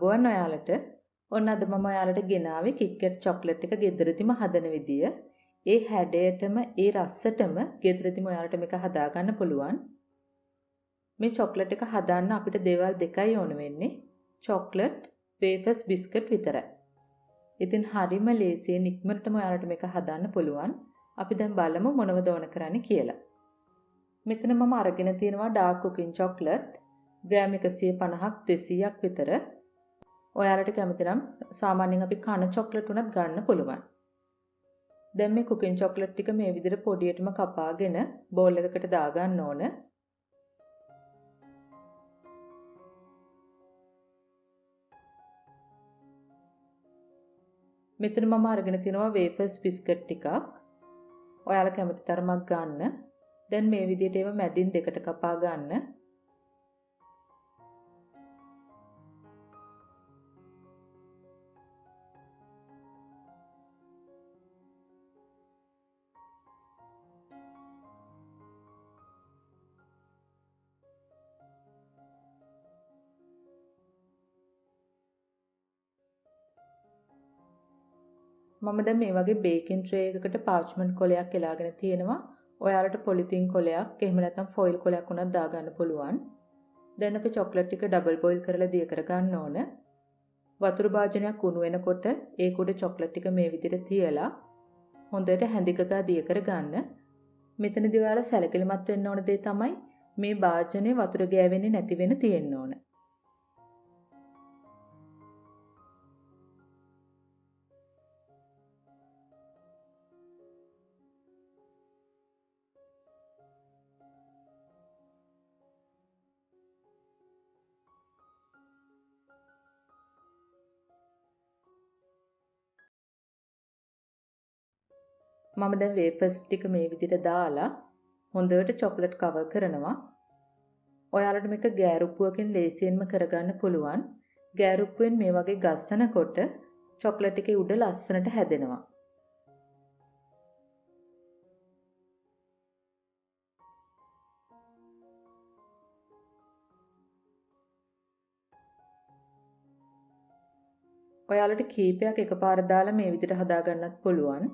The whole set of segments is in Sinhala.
අයිබෝවන් ඔයාලට. ඔන්න අද මම ඔයාලට ගෙනාවේ KitKat චොක්ලට් එක ගෙදරදිම හදන විදිය. ඒ හැඩයටම ඒ රසටම ගෙදරදිම ඔයාලට මේක හදා ගන්න පුළුවන්. මේ චොක්ලට් එක හදන්න අපිට දේවල් දෙකයි ඕන වෙන්නේ. චොක්ලට්, Wafers biscuit විතරයි. ඉතින් හරිම ලේසියෙන් ඉක්මනටම ඔයාලට මේක හදන්න පුළුවන්. අපි දැන් බලමු මොනවද ඕන කරන්නේ කියලා. මෙතන මම අරගෙන තියෙනවා dark cooking chocolate ග්‍රෑම් 150ක් 200ක් විතර. ඔයාලට කැමති නම් සාමාන්‍යයෙන් අපි කන චොක්ලට් උනත් ගන්න පුළුවන්. දැන් මේ cooking chocolate ටික මේ විදිහට පොඩියටම කපාගෙන බෝල් එකකට දාගන්න ඕන. මෙතන මම අරගෙන තියෙනවා Wafers biscuit ටිකක්. ඔයාලා කැමති තරමක් ගන්න. දැන් මේ විදිහට ඒව මැදින් දෙකට කපා ගන්න. මම දැන් මේ වගේ බේකින් ට්‍රේ එකකට පාර්ච්මන්ට් කොලයක් එලාගෙන තියෙනවා. ඔයාලට පොලිතින් කොලයක් එහෙම නැත්නම් ෆොයිල් කොලයක් උනත් දාගන්න පුළුවන්. දැන් අපි චොක්ලට් ටික ඩබල් බොයිල් කරලා දිය කරගන්න ඕන. වතුර භාජනයක් උණු වෙනකොට ඒක උඩ චොක්ලට් ටික මේ විදිහට තියලා හොඳට හැඳිකගා දිය කරගන්න. මෙතනදී ඔයාලා සැලකිලිමත් වෙන්න ඕන දේ තමයි මේ භාජනේ වතුර ගෑවෙන්නේ නැති වෙන තියෙන්න ඕන. මම දැන් වේෆර්ස් ටික මේ විදිහට දාලා හොඳට චොක්ලට් කවර් කරනවා. ඔයාලට මේක ගෑරුප්පුවකින් ලේසියෙන්ම කරගන්න පුළුවන්. ගෑරුප්පුවෙන් මේ වගේ ගස්සනකොට චොක්ලට් එකේ උඩ ලස්සනට හැදෙනවා. ඔයාලට කීපයක් එකපාර දාලා මේ විදිහට හදාගන්නත් පුළුවන්.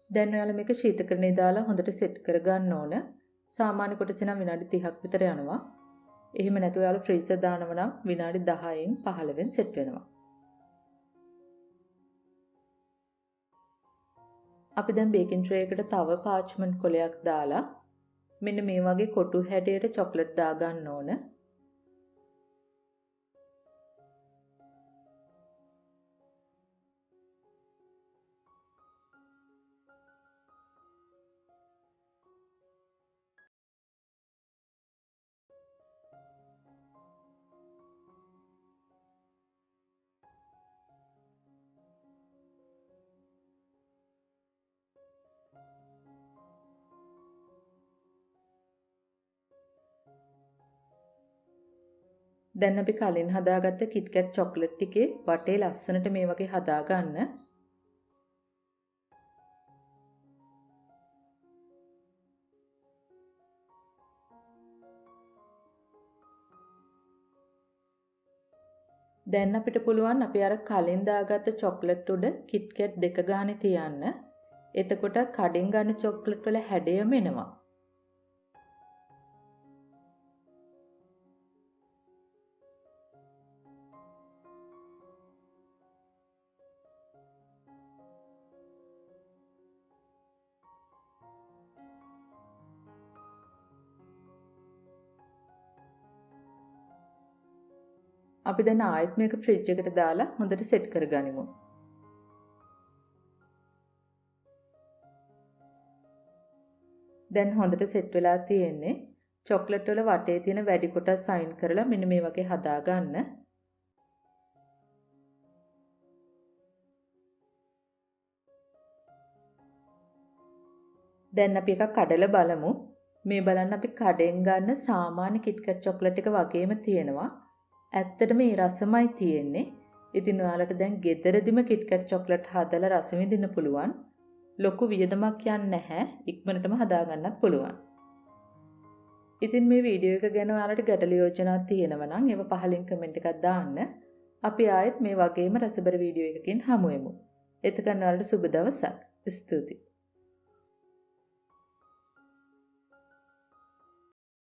දැන් ඔයාලා මේක ශීතකරණයේ දාලා හොඳට සෙට් කරගන්න ඕන. සාමාන්‍ය කොටසේ නම් විනාඩි 30ක් විතර යනවා. එහෙම නැතුව ඔයාලා ෆ්‍රීසර් දානවා නම් විනාඩි 10න් 15න් සෙට් වෙනවා. අපි දැන් බේකින් ට්‍රේ එකට තව පාර්ච්මන්ට් කොලයක් දාලා මෙන්න මේ වගේ කොටු හැඩයට චොක්ලට් දාගන්න ඕන. දැන් අපි කලින් හදාගත්ත KitKat චොක්ලට් ටිකේ වටේ ලස්සනට මේ වගේ හදාගන්න. දැන් අපිට පුළුවන් අපි අර කලින් දාගත්ත චොක්ලට් උඩ KitKat දෙක ගානේ තියන්න. එතකොට කඩෙන් ගන්න චොක්ලට් වල හැඩයම එනවා. අපි දැන් ආයෙත් මේක ෆ්‍රිජ් එකට දාලා හොඳට සෙට් කරගනිමු. දැන් හොඳට සෙට් වෙලා තියෙන්නේ. චොක්ලට් වල වටේ තියෙන වැඩි කොටස් අයින් කරලා මෙන්න මේ වගේ හදා ගන්න. දැන් අපි එකක් කඩලා බලමු. මේ බලන්න අපි කඩෙන් ගන්න සාමාන්‍ය KitKat චොක්ලට් එක වගේම තියෙනවා. ඇත්තටම මේ රසමයි තියෙන්නේ. ඉතින් ඔයාලට දැන් ගෙදරදිම KitKat චොක්ලට් හදලා රස විඳින්න පුළුවන්. ලොකු වියදමක් යන්නේ නැහැ. ඉක්මනටම හදා ගන්නත් පුළුවන්. ඉතින් මේ වීඩියෝ එක ගැන ඔයාලට ගැටළු යෝජනා තියෙනවා නම් ඒව පහලින් කමෙන්ට් එකක් දාන්න. අපි ආයෙත් මේ වගේම රසබර වීඩියෝ එකකින් හමු වෙමු. එතකන් ඔයාලට සුබ දවසක්. ස්තුතියි.